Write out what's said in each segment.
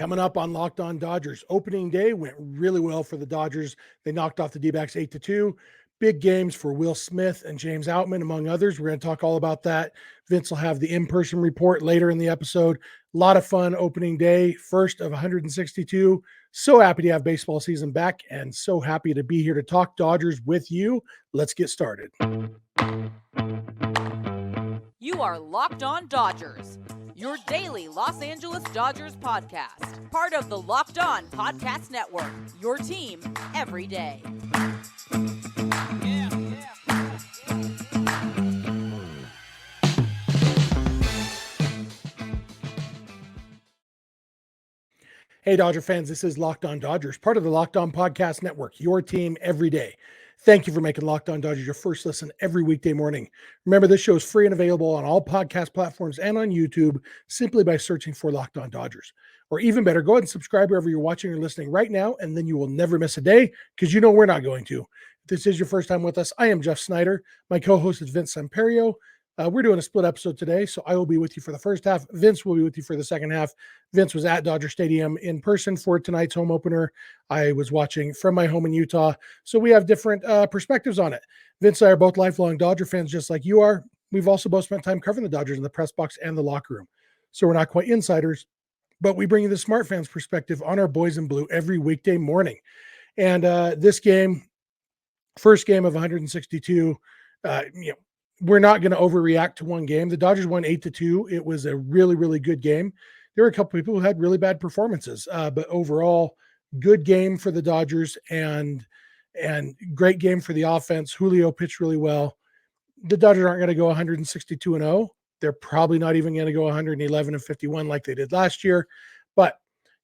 Coming up on Locked On Dodgers, opening day went really well for the Dodgers. They knocked off the D-backs 8-2. Big games for Will Smith and James Outman, among others. We're going to talk all about that. Vince will have the in-person report later in the episode. A lot of fun opening day, first of 162. So happy to have baseball season back and so happy to be here to talk Dodgers with you. Let's get started. You are Locked On Dodgers, your daily Los Angeles Dodgers podcast. Part of the Locked On Podcast Network, your team every day. Hey, Dodger fans, this is Locked On Dodgers, part of the Locked On Podcast Network, your team every day. Thank you for making Locked On Dodgers your first listen every weekday morning. Remember, this show is free and available on all podcast platforms and on YouTube simply by searching for Locked On Dodgers. Or even better, go ahead and subscribe wherever you're watching or listening right now, and then you will never miss a day because you know we're not going to. If this is your first time with us, I am Jeff Snider. My co-host is Vince Samperio. We're doing a split episode today, so I will be with you for the first half. Vince will be with you for the second half. Vince was at Dodger Stadium in person for tonight's home opener. I was watching from my home in Utah, so we have different perspectives on it. Vince and I are both lifelong Dodger fans, just like you are. We've also both spent time covering the Dodgers in the press box and the locker room, so we're not quite insiders, but we bring you the smart fans perspective on our boys in blue every weekday morning. And this game, first game of 162, we're not going to overreact to one game. The Dodgers won 8-2. It was a really, really good game. There were a couple people who had really bad performances, but overall, good game for the Dodgers and great game for the offense. Julio pitched really well. The Dodgers aren't going to go 162-0. They're probably not even going to go 111-51 like they did last year. But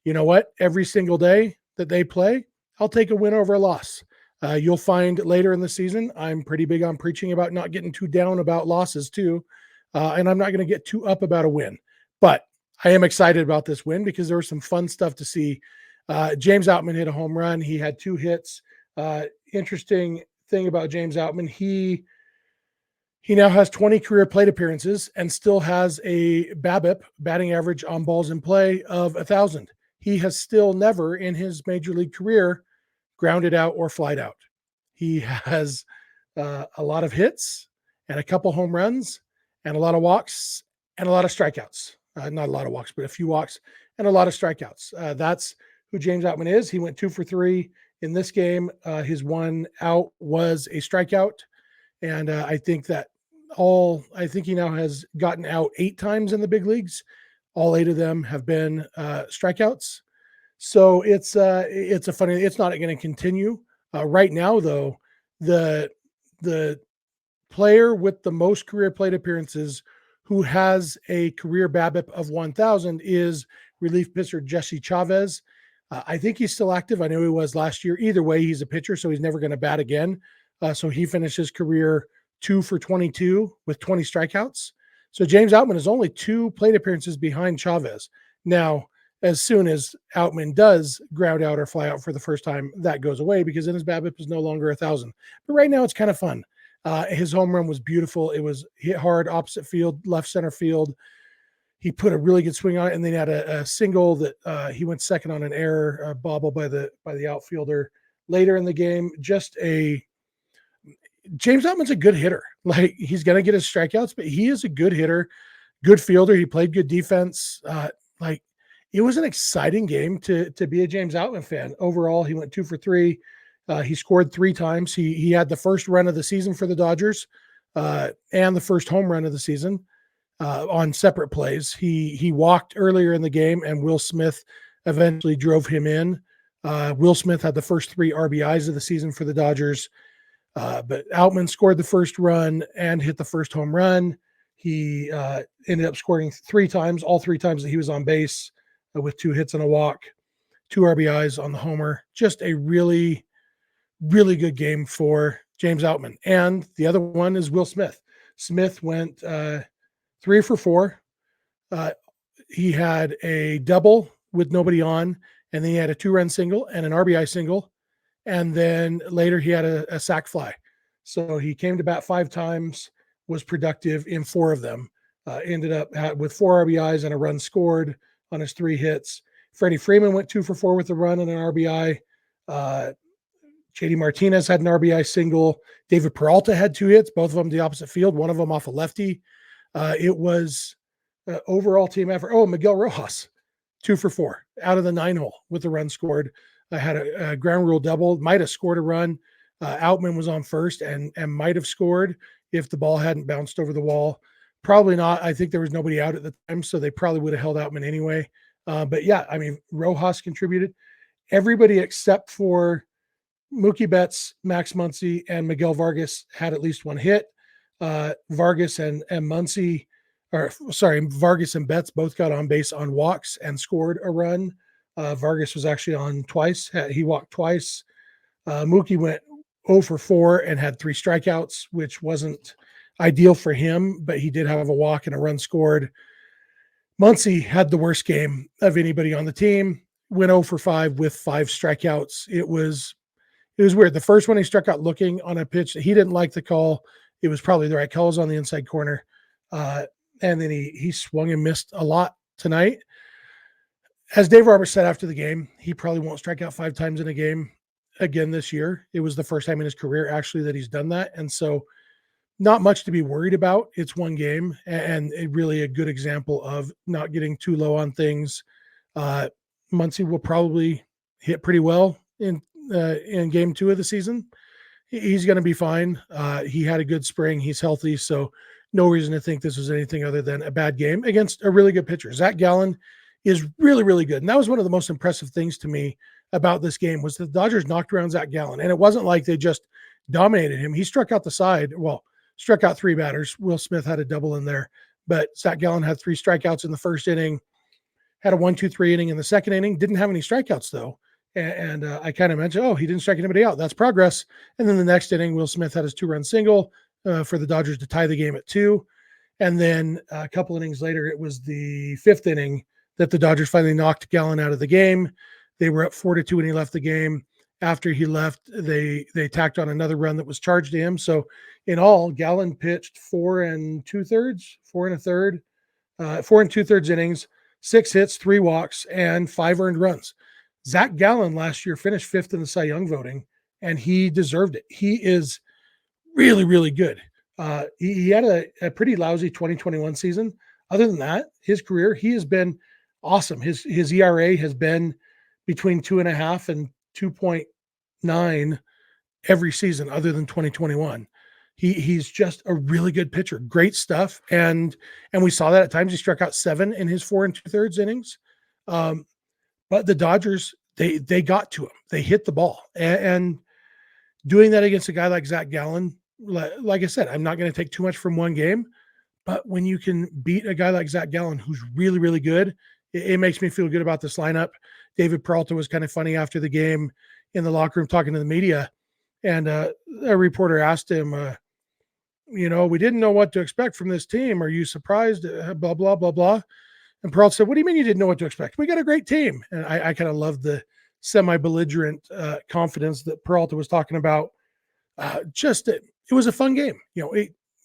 you know what? Every single day that they play, I'll take a win over a loss. You'll find later in the season, I'm pretty big on preaching about not getting too down about losses too. And I'm not going to get too up about a win. But I am excited about this win because there was some fun stuff to see. James Outman hit a home run. He had 2 hits. Interesting thing about James Outman, he now has 20 career plate appearances and still has a BABIP, batting average on balls in play, of 1,000. He has still never in his major league career grounded out or flied out. He has a lot of hits and a couple home runs and a lot of walks and a lot of strikeouts. Not a lot of walks, but a few walks and a lot of strikeouts. That's who James Outman is. He went 2 for 3 in this game. His one out was a strikeout. And I think he now has gotten out 8 times in the big leagues. All 8 of them have been strikeouts. So it's a funny, it's not going to continue. Right now, though, the player with the most career plate appearances who has a career BABIP of 1,000 is relief pitcher Jesse Chavez. I think he's still active. I know he was last year. Either way, he's a pitcher, so he's never going to bat again. So he finished his career 2 for 22 with 20 strikeouts. So James Outman is only 2 plate appearances behind Chavez. Now, as soon as Outman does ground out or fly out for the first time, that goes away because then his BABIP is no longer 1,000. But right now it's kind of fun. His home run was beautiful. It was hit hard, opposite field, left center field. He put a really good swing on it, and then had a single that he went second on an error bobble by the outfielder later in the game. James Outman's a good hitter. Like, he's going to get his strikeouts, but he is a good hitter, good fielder. He played good defense. It was an exciting game to be a James Outman fan. Overall, he went 2 for 3. He scored 3 times. He had the first run of the season for the Dodgers and the first home run of the season on separate plays. He walked earlier in the game, and Will Smith eventually drove him in. Will Smith had the first 3 RBIs of the season for the Dodgers, but Outman scored the first run and hit the first home run. He ended up scoring 3 times, all 3 times that he was on base, with 2 hits and a walk, 2 RBIs on the homer. Just a really, really good game for James Outman. And the other one is Will Smith. Smith went 3 for 4. He had a double with nobody on, and then he had a 2-run single and an RBI single. And then later he had a sac fly. So he came to bat 5 times, was productive in 4 of them. Ended up with 4 RBIs and a run scored on his 3 hits. Freddie Freeman went 2 for 4 with a run and an RBI. JD Martinez had an RBI single. David Peralta had 2 hits, both of them the opposite field, one of them off a lefty. It was overall team effort. Oh, Miguel Rojas, 2 for 4 out of the 9 hole with a run scored. Had a ground rule double, might have scored a run. Outman was on first and might have scored if the ball hadn't bounced over the wall. Probably not. I think there was nobody out at the time, so they probably would have held Outman anyway. But yeah, I mean, Rojas contributed. Everybody except for Mookie Betts, Max Muncy, and Miguel Vargas had at least one hit. Vargas and Muncy, Vargas and Betts both got on base on walks and scored a run. Vargas was actually on twice. He walked twice. Mookie went 0 for 4 and had 3 strikeouts, which wasn't ideal for him, but he did have a walk and a run scored. Muncy had the worst game of anybody on the team, went 0 for 5 with 5 strikeouts. It was weird. The first one he struck out looking on a pitch that he didn't like the call. It was probably the right call. It was on the inside corner. And then he swung and missed a lot tonight. As Dave Roberts said after the game, he probably won't strike out 5 times in a game again this year. It was the first time in his career actually that he's done that. And so not much to be worried about. It's one game and really a good example of not getting too low on things. Muncy will probably hit pretty well in game 2 of the season. He's going to be fine. He had a good spring. He's healthy. So no reason to think this was anything other than a bad game against a really good pitcher. Zach Gallen is really, really good. And that was one of the most impressive things to me about this game was the Dodgers knocked around Zach Gallen. And it wasn't like they just dominated him. He struck out the side. Well, struck out 3 batters. Will Smith had a double in there, but Zach Gallen had 3 strikeouts in the first inning, had a 1-2-3 inning in the second inning, didn't have any strikeouts though. And I kind of mentioned, he didn't strike anybody out. That's progress. And then the next inning, Will Smith had his 2-run single for the Dodgers to tie the game at 2. And then a couple innings later, it was the 5th inning that the Dodgers finally knocked Gallen out of the game. They were up 4-2 when he left the game. After he left, they tacked on another run that was charged to him. So in all, Gallen pitched 4 2/3 innings, 6 hits, 3 walks, and 5 earned runs. Zach Gallen last year finished 5th in the Cy Young voting, and he deserved it. He is really, really good. He had a pretty lousy 2021 season. Other than that, his career, he has been awesome. His ERA has been between 2.5 and 2.9 every season other than 2021. He's just a really good pitcher. Great stuff. And we saw that at times. He struck out 7 in his 4 2/3 innings. But the Dodgers, they got to him. They hit the ball. And doing that against a guy like Zach Gallen, like I said, I'm not going to take too much from one game. But when you can beat a guy like Zach Gallen, who's really, really good, it makes me feel good about this lineup. David Peralta was kind of funny after the game in the locker room talking to the media. And a reporter asked him, we didn't know what to expect from this team. Are you surprised? Blah, blah, blah, blah. And Peralta said, what do you mean you didn't know what to expect? We got a great team. And I kind of love the semi-belligerent confidence that Peralta was talking about. It was a fun game.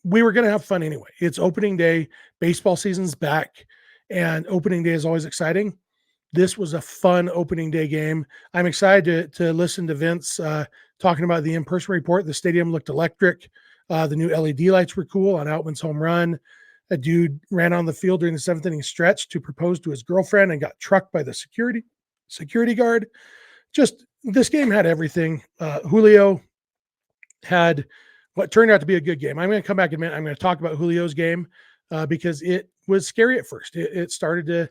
We were going to have fun anyway. It's opening day. Baseball season's back. And opening day is always exciting. This was a fun opening day game. I'm excited to listen to Vince talking about the in-person report. The stadium looked electric. The new LED lights were cool on Outman's home run. A dude ran on the field during the 7th inning stretch to propose to his girlfriend and got trucked by the security guard. Just this game had everything. Julio had what turned out to be a good game. I'm going to come back in a minute. I'm going to talk about Julio's game because it was scary at first. It started to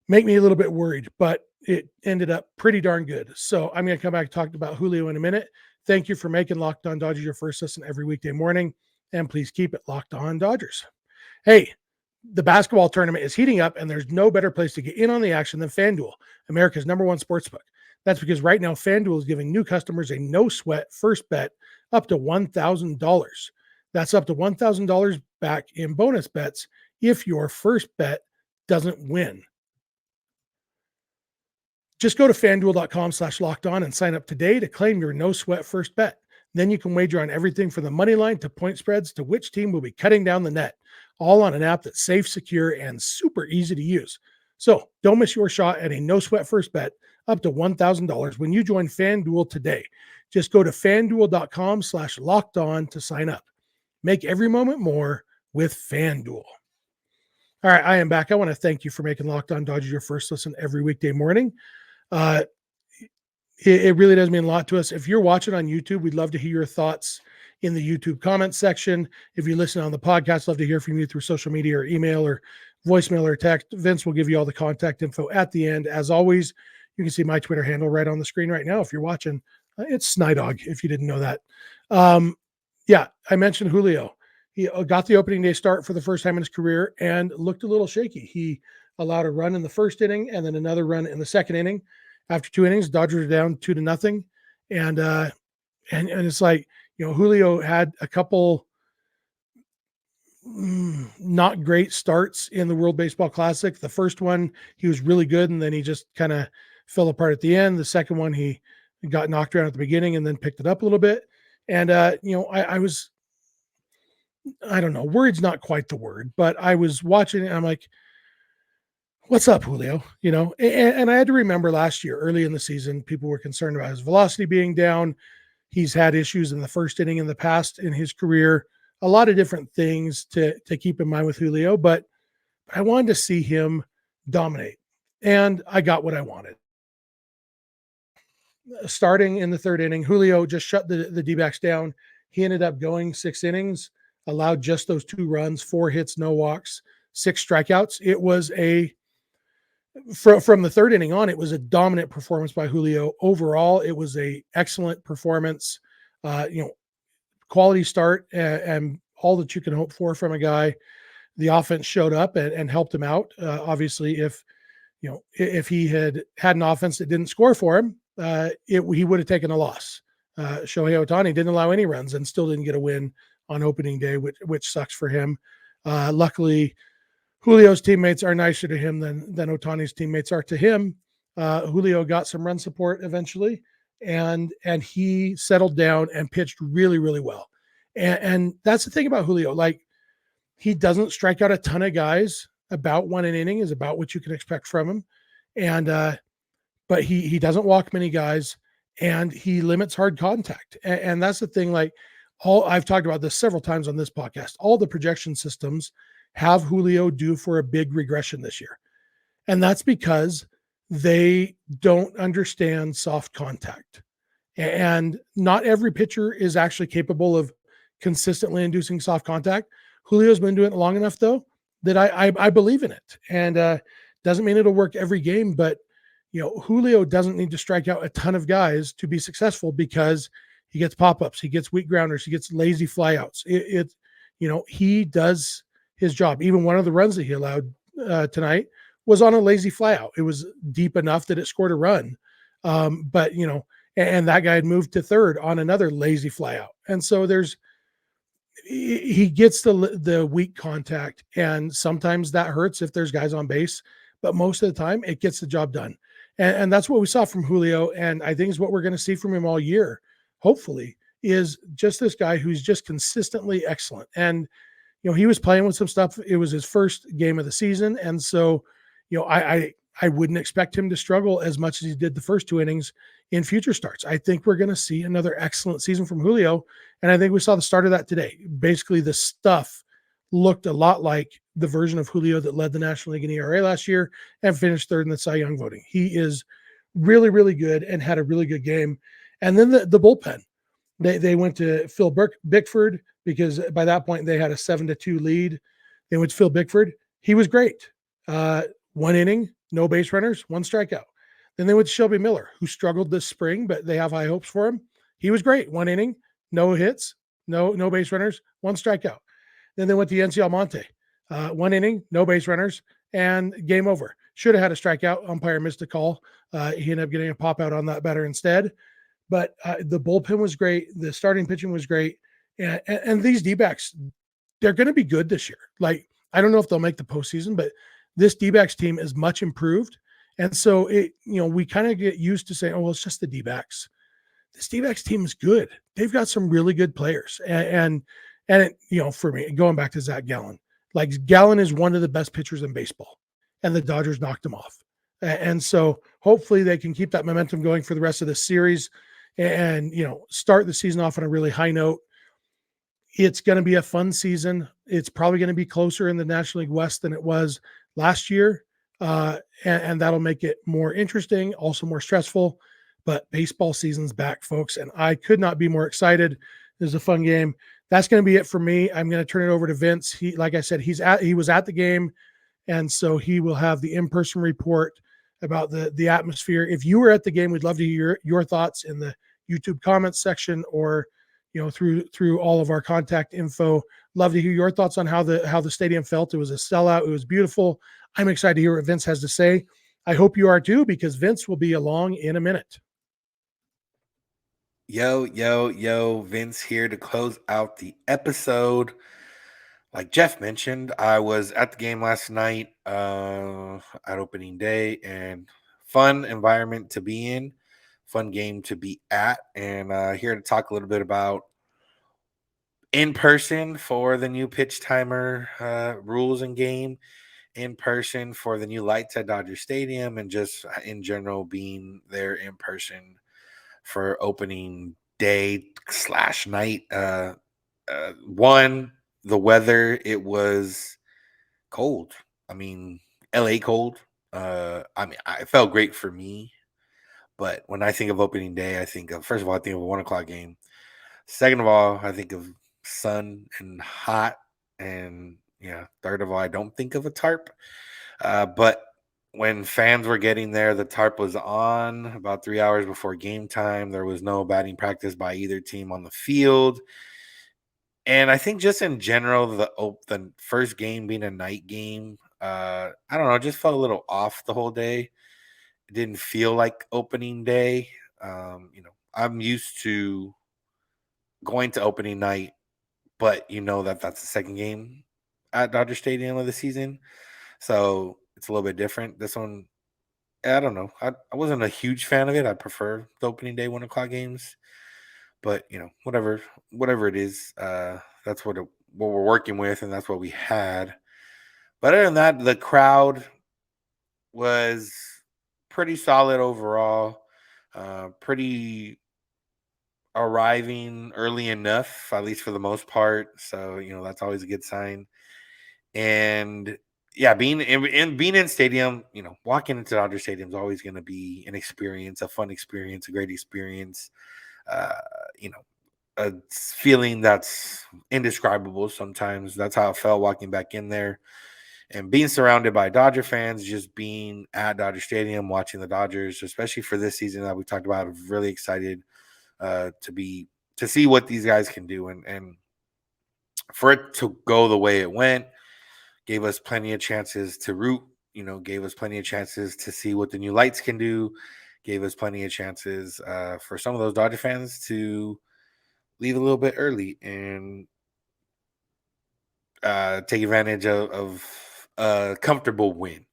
make me a little bit worried, but it ended up pretty darn good. So I'm going to come back and talk about Julio in a minute. Thank you for making Locked On Dodgers your first listen every weekday morning, and please keep it Locked On Dodgers. Hey, the basketball tournament is heating up, and there's no better place to get in on the action than FanDuel, America's #1 sportsbook. That's because right now FanDuel is giving new customers a no-sweat first bet up to $1,000. That's up to $1,000 back in bonus bets if your first bet doesn't win. Just go to FanDuel.com/lockedon and sign up today to claim your no-sweat first bet. Then you can wager on everything from the money line to point spreads to which team will be cutting down the net, all on an app that's safe, secure, and super easy to use. So don't miss your shot at a no sweat first bet up to $1,000 when you join FanDuel today. Just go to fanduel.com/lockedon to sign up. Make every moment more with FanDuel. All right, I am back. I want to thank you for making Locked On Dodgers your first listen every weekday morning. It really does mean a lot to us. If you're watching on YouTube, we'd love to hear your thoughts in the YouTube comments section. If you listen on the podcast, love to hear from you through social media or email or voicemail or text. Vince will give you all the contact info at the end. As always, you can see my Twitter handle right on the screen right now. If you're watching, it's Snydog, if you didn't know that. Yeah, I mentioned Julio. He got the opening day start for the first time in his career and looked a little shaky. He allowed a run in the first inning and then another run in the second inning. After 2 innings, Dodgers are down 2-0. And it's like, Julio had a couple not great starts in the World Baseball Classic. The first one, he was really good, and then he just kind of fell apart at the end. The second one, he got knocked around at the beginning and then picked it up a little bit. And, I don't know, worried's not quite the word, but I was watching it and I'm like, what's up, Julio? And I had to remember last year, early in the season, people were concerned about his velocity being down. He's had issues in the first inning in the past in his career, a lot of different things to keep in mind with Julio, but I wanted to see him dominate, and I got what I wanted. Starting in the third inning, Julio just shut the D-backs down. He ended up going 6 innings, allowed just those 2 runs, 4 hits, no walks, 6 strikeouts. It was from the third inning on, it was a dominant performance by Julio. Overall, it was a excellent performance, quality start and all that you can hope for from a guy. The offense showed up and helped him out. Obviously, if he had an offense that didn't score for him, he would have taken a loss. Shohei Ohtani didn't allow any runs and still didn't get a win on opening day, which sucks for him. Luckily, Julio's teammates are nicer to him than Ohtani's teammates are to him. Julio got some run support eventually, and he settled down and pitched really, really well. And that's the thing about Julio. Like, he doesn't strike out a ton of guys. About 1 inning is about what you can expect from him. And but he doesn't walk many guys, and he limits hard contact. And that's the thing. Like, I've talked about this several times on this podcast. All the projection systems have Julio due for a big regression this year. And that's because they don't understand soft contact. And not every pitcher is actually capable of consistently inducing soft contact. Julio's been doing it long enough, though, that I believe in it. And doesn't mean it'll work every game, but Julio doesn't need to strike out a ton of guys to be successful, because he gets pop-ups, he gets weak grounders, he gets lazy flyouts. He does his job. Even one of the runs that he allowed tonight was on a lazy flyout. It was deep enough that it scored a run. But and that guy had moved to third on another lazy flyout. And so he gets the weak contact, and sometimes that hurts if there's guys on base, but most of the time it gets the job done. And that's what we saw from Julio. And I think is what we're going to see from him all year, hopefully, is just this guy who's just consistently excellent. And he was playing with some stuff. It was his first game of the season. And so, I wouldn't expect him to struggle as much as he did the first 2 innings in future starts. I think we're going to see another excellent season from Julio. And I think we saw the start of that today. Basically, the stuff looked a lot like the version of Julio that led the National League in ERA last year and finished third in the Cy Young voting. He is really, really good and had a really good game. And then the bullpen, they went to Phil Bickford, because by that point they had a 7-2 lead. They went to Phil Bickford. He was great. 1 inning, no base runners, 1 strikeout. Then they went to Shelby Miller, who struggled this spring, but they have high hopes for him. He was great. 1 inning, no hits, no base runners, 1 strikeout. Then they went to Yency Almonte. 1 inning, no base runners, and game over. Should have had a strikeout. Umpire missed a call. He ended up getting a pop out on that batter instead. But the bullpen was great. The starting pitching was great. And these D-backs, they're going to be good this year. Like, I don't know if they'll make the postseason, but this D-backs team is much improved. And so we kind of get used to saying, oh, well, it's just the D-backs. This D-backs team is good. They've got some really good players. And for me, going back to Zach Gallen, like, Gallen is one of the best pitchers in baseball. and the Dodgers knocked them off. And so hopefully they can keep that momentum going for the rest of the series and, start the season off on a really high note. It's going to be a fun season. It's probably going to be closer in the National League West than it was last year. And that'll make it more interesting, also more stressful. But baseball season's back, folks. And I could not be more excited. This is a fun game. That's going to be it for me. I'm going to turn it over to Vince. Like I said, he was at the game. And so he will have the in-person report about the atmosphere. If you were at the game, we'd love to hear your thoughts in the YouTube comments section or through all of our contact info. Love to hear your thoughts on how the stadium felt. It was a sellout. It was beautiful. I'm excited to hear what Vince has to say. I hope you are too, because Vince will be along in a minute. Yo, Vince here to close out the episode. Like Jeff mentioned, I was at the game last night at opening day, and fun environment to be in, fun game to be at, and here to talk a little bit about in person for the new pitch timer rules and game, in person for the new lights at Dodger Stadium, and just in general being there in person for opening day / night. One, the weather, it was cold. I mean, LA cold. It felt great for me. But when I think of opening day, I think of, first of all, I think of a 1:00 game. Second of all, I think of sun and hot. And third of all, I don't think of a tarp. But when fans were getting there, the tarp was on about 3 hours before game time. There was no batting practice by either team on the field. And I think just in general, the first game being a night game, I don't know, it just felt a little off the whole day. It didn't feel like opening day. I'm used to going to opening night, but that's the second game at Dodger Stadium of the season. So it's a little bit different. This one, I don't know. I wasn't a huge fan of it. I prefer the opening day 1:00 games. But whatever it is, that's what we're working with, and that's what we had. But other than that, the crowd was pretty solid overall. Pretty arriving early enough, at least for the most part. So that's always a good sign. And yeah, being in stadium, walking into Dodger Stadium is always going to be an experience, a fun experience, a great experience. A feeling that's indescribable sometimes. That's how I felt walking back in there and being surrounded by Dodger fans, just being at Dodger Stadium, watching the Dodgers, especially for this season that we talked about. I'm really excited to see what these guys can do, and for it to go the way it went, gave us plenty of chances to root, gave us plenty of chances to see what the new lights can do, gave us plenty of chances for some of those Dodger fans to leave a little bit early and take advantage of a comfortable win.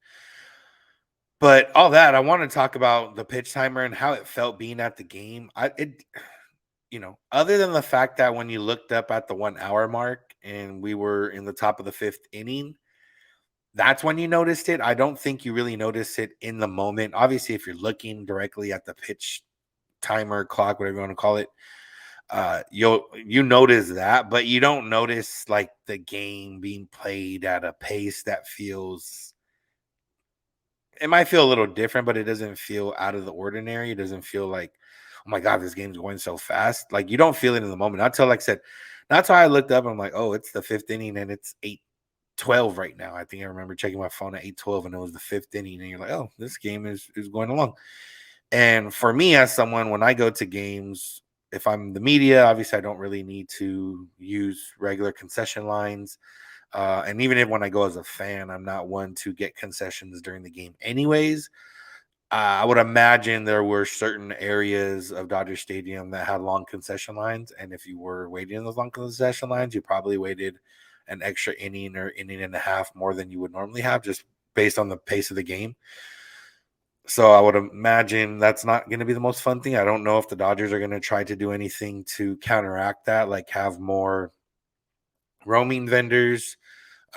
But all that, I want to talk about the pitch timer and how it felt being at the game. Other than the fact that when you looked up at the 1 hour mark and we were in the top of the 5th inning, that's when you noticed it. I don't think you really noticed it in the moment. Obviously, if you're looking directly at the pitch timer, clock, whatever you want to call it, you notice that, but you don't notice like the game being played at a pace that feels, it might feel a little different, but it doesn't feel out of the ordinary. It doesn't feel like, oh my God, this game's going so fast. Like you don't feel it in the moment. Until, like I said, that's how I looked up and I'm like, oh, it's the 5th inning and it's 8:12 right now. I think I remember checking my phone at 8:12 and it was the 5th inning. And you're like, oh, this game is going along. And for me, as someone, when I go to games, if I'm the media, obviously I don't really need to use regular concession lines. And even when I go as a fan, I'm not one to get concessions during the game anyways. I would imagine there were certain areas of Dodger Stadium that had long concession lines. And if you were waiting in those long concession lines, you probably waited an extra inning or inning and a half more than you would normally have, just based on the pace of the game. So I would imagine that's not going to be the most fun thing. I don't know if the Dodgers are going to try to do anything to counteract that, like have more roaming vendors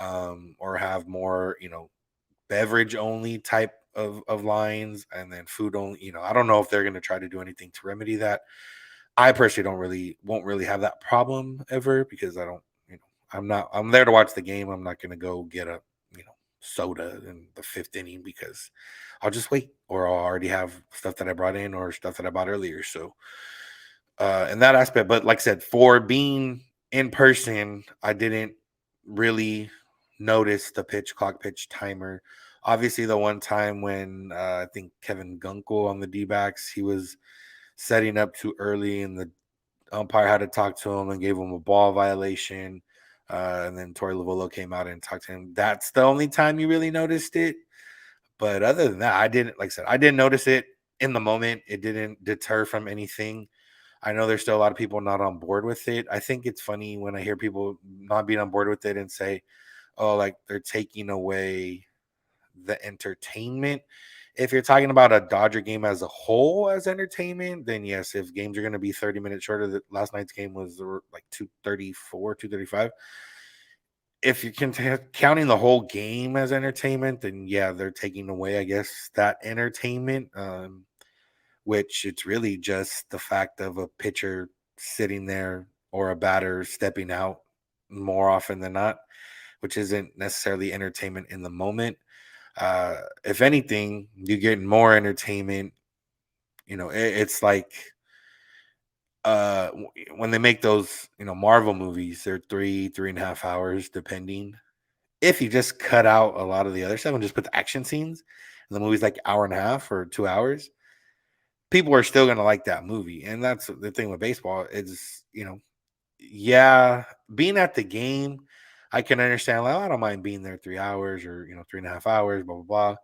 or have more, beverage only type of lines, and then food only. I don't know if they're going to try to do anything to remedy that. I personally won't really have that problem ever because I don't, I'm there to watch the game. I'm not going to go get a, soda in the fifth inning because I'll just wait, or I'll already have stuff that I brought in or stuff that I bought earlier. So, in that aspect, but like I said, for being in person, I didn't really notice the pitch timer. Obviously, the one time when I think Kevin Gunkel on the D-backs, he was setting up too early, and the umpire had to talk to him and gave him a ball violation. And then Torey Lovullo came out and talked to him. That's the only time you really noticed it. But other than that, I didn't, like I said, I didn't notice it in the moment. It didn't deter from anything. I know there's still a lot of people not on board with it. I think it's funny when I hear people not being on board with it and say, oh, like they're taking away the entertainment. If you're talking about a Dodger game as a whole as entertainment, then yes, if games are going to be 30 minutes shorter, last night's game was like 234, 235. If you can counting the whole game as entertainment, then yeah, they're taking away, I guess, that entertainment. Which it's really just the fact of a pitcher sitting there or a batter stepping out more often than not, which isn't necessarily entertainment in the moment. If anything, you get more entertainment. It's like when they make those, Marvel movies, they're 3.5 hours, depending. If you just cut out a lot of the other stuff and just put the action scenes, and the movie's like hour and a half or 2 hours, people are still going to like that movie. And that's the thing with baseball is, yeah, being at the game, I can understand, like, I don't mind being there 3 hours or, 3.5 hours, blah, blah, blah.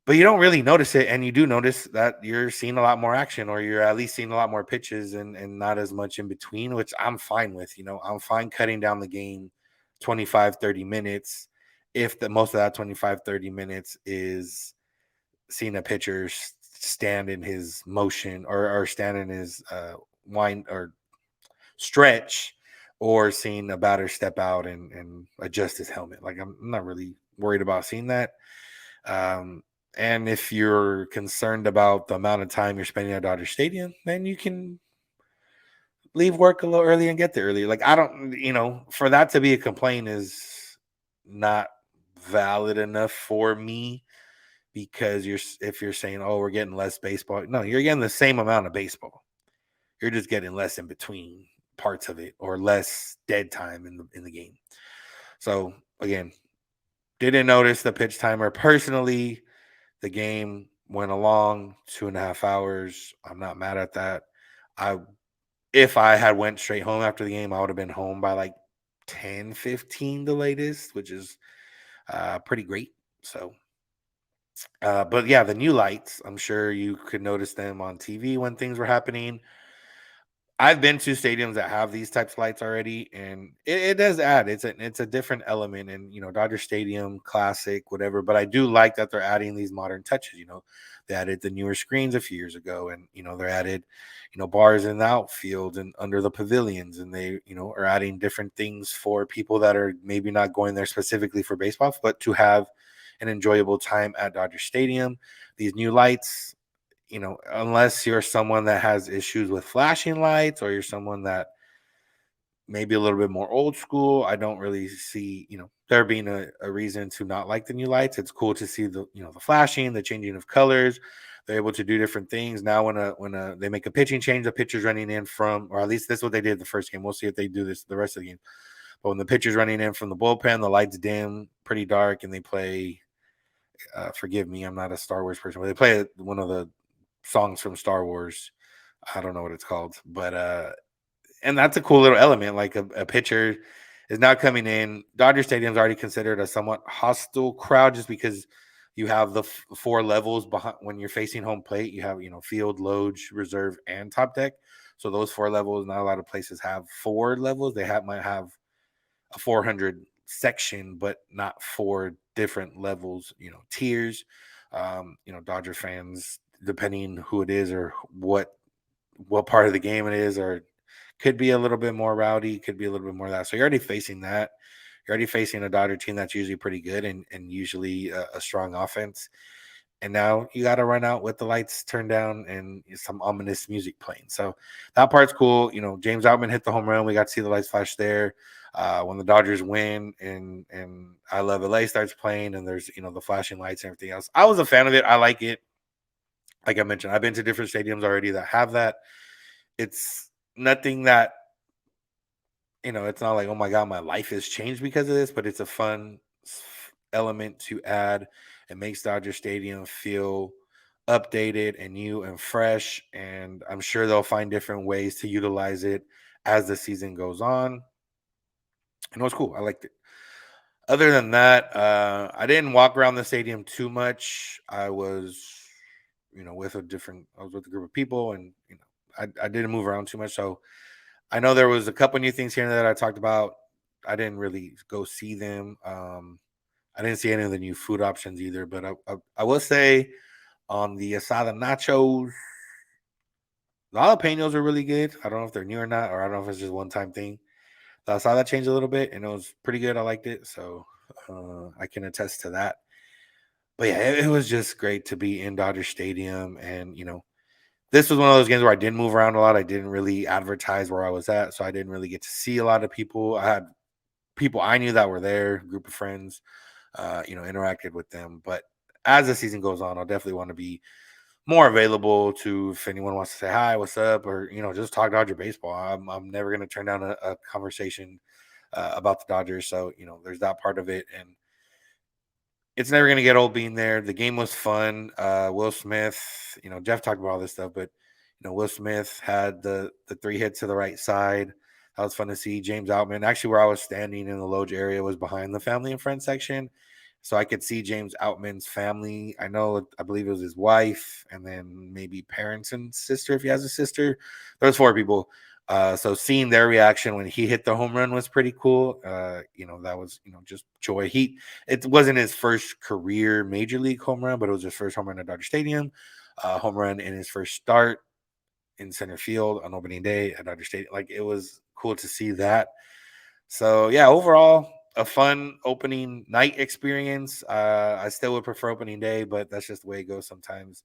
But you don't really notice it. And you do notice that you're seeing a lot more action, or you're at least seeing a lot more pitches and not as much in between, which I'm fine with. I'm fine cutting down the game 25, 30 minutes if the most of that 25, 30 minutes is seeing a pitcher stand in his motion or stand in his wind or stretch, or seeing a batter step out and adjust his helmet. Like, I'm not really worried about seeing that. And if you're concerned about the amount of time you're spending at Dodger Stadium, then you can leave work a little early and get there early. Like, I don't, for that to be a complaint is not valid enough for me, because if you're saying, oh, we're getting less baseball, no, you're getting the same amount of baseball. You're just getting less in between parts of it, or less dead time in the game. So again, didn't notice the pitch timer. Personally, the game went along 2.5 hours. I'm not mad at that. If I had went straight home after the game, I would have been home by like 10:15 the latest, which is pretty great. So but yeah, the new lights, I'm sure you could notice them on TV when things were happening. I've been to stadiums that have these types of lights already, and it does add. It's a different element, and Dodger Stadium, classic, whatever. But I do like that they're adding these modern touches. They added the newer screens a few years ago, and they're added, bars in the outfield and under the pavilions, and they are adding different things for people that are maybe not going there specifically for baseball, but to have an enjoyable time at Dodger Stadium. These new lights, unless you're someone that has issues with flashing lights, or you're someone that maybe a little bit more old school, I don't really see, there being a reason to not like the new lights. It's cool to see the flashing, the changing of colors. They're able to do different things. Now when they make a pitching change, the pitcher's running in from, or at least that's what they did the first game. We'll see if they do this the rest of the game. But when the pitcher's running in from the bullpen, the lights dim, pretty dark, and they play, forgive me, I'm not a Star Wars person, but they play one of the songs from Star Wars. I don't know what it's called, but and that's a cool little element. Like a pitcher is now coming in. Dodger Stadium is already considered a somewhat hostile crowd, just because you have the 4 levels behind when you're facing home plate. You have field, loge, reserve, and top deck. So those 4 levels, not a lot of places have 4 levels. They might have a 400 section, but not 4 different levels, tiers. Dodger fans, depending who it is or what part of the game it is, or could be a little bit more rowdy, could be a little bit more of that. So you're already facing that. You're already facing a Dodger team that's usually pretty good and usually a strong offense. And now you got to run out with the lights turned down and some ominous music playing. So that part's cool. James Outman hit the home run. We got to see the lights flash there. When the Dodgers win and I Love LA starts playing and there's the flashing lights and everything else. I was a fan of it. I like it. Like I mentioned, I've been to different stadiums already that have that. It's nothing that it's not like, oh my God, my life has changed because of this, but it's a fun element to add. It makes Dodger Stadium feel updated and new and fresh. And I'm sure they'll find different ways to utilize it as the season goes on. And it was cool. I liked it. Other than that, I didn't walk around the stadium too much. I was, with I was with a group of people and, I didn't move around too much. So I know there was a couple new things here and there that I talked about. I didn't really go see them. I didn't see any of the new food options either, but I will say on the asada nachos, the jalapenos are really good. I don't know if they're new or not, or I don't know if it's just one time thing. The asada changed a little bit, and it was pretty good. I liked it, so I can attest to that. But yeah, it was just great to be in Dodger Stadium, and this was one of those games where I didn't move around a lot. I didn't really advertise where I was at, so I didn't really get to see a lot of people. I had people I knew that were there, a group of friends, interacted with them. But as the season goes on, I'll definitely want to be more available to if anyone wants to say hi, what's up, or just talk Dodger baseball. I'm never going to turn down a conversation about the Dodgers. So there's that part of it, and it's never going to get old being there. The game was fun. Will Smith, Jeff talked about all this stuff, but Will Smith had the 3 hits to the right side. That was fun to see. James Outman, actually, where I was standing in the Loge area was behind the family and friends section. So I could see James Outman's family. I believe it was his wife and then maybe parents and sister, if he has a sister. There was 4 people. So seeing their reaction when he hit the home run was pretty cool. That was, just joy. It wasn't his first career major league home run, but it was his first home run at Dodger Stadium. Home run in his first start in center field on opening day at Dodger Stadium. Like, it was cool to see that. So yeah, overall, a fun opening night experience. I still would prefer opening day, but that's just the way it goes sometimes.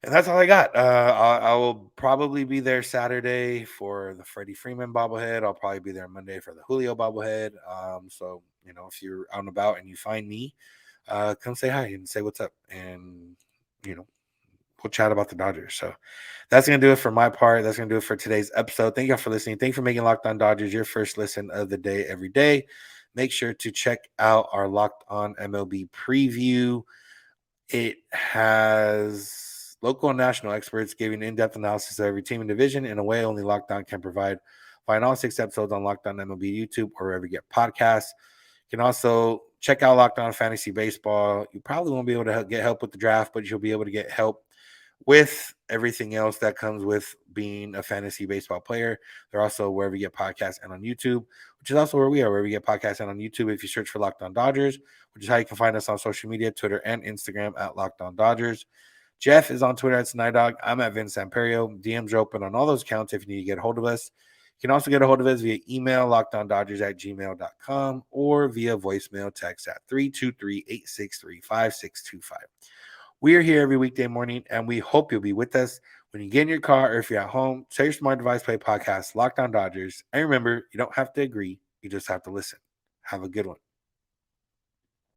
And that's all I got. I will probably be there Saturday for the Freddie Freeman bobblehead. I'll probably be there Monday for the Julio bobblehead. So, if you're out and about and you find me, come say hi and say what's up. And, we'll chat about the Dodgers. So that's going to do it for my part. That's going to do it for today's episode. Thank you all for listening. Thank you for making Locked On Dodgers your first listen of the day every day. Make sure to check out our Locked On MLB preview. It has local and national experts giving in-depth analysis of every team and division in a way only Locked On can provide. Find all 6 episodes on Locked On MLB YouTube or wherever you get podcasts. You can also check out Locked On Fantasy Baseball. You probably won't be able to get help with the draft, but you'll be able to get help with everything else that comes with being a fantasy baseball player. They're also wherever you get podcasts and on YouTube, which is also where we are, wherever you get podcasts and on YouTube. If you search for Locked On Dodgers, which is how you can find us on social media, Twitter and Instagram at Locked On Dodgers. Jeff is on Twitter at Snider. I'm at Vince Samperio. DMs are open on all those accounts if you need to get a hold of us. You can also get a hold of us via email, lockedondodgers@gmail.com, or via voicemail text at 323-863-5625. We are here every weekday morning, and we hope you'll be with us when you get in your car or if you're at home. Tell your smart device, play podcast, Locked On Dodgers. And remember, you don't have to agree. You just have to listen. Have a good one.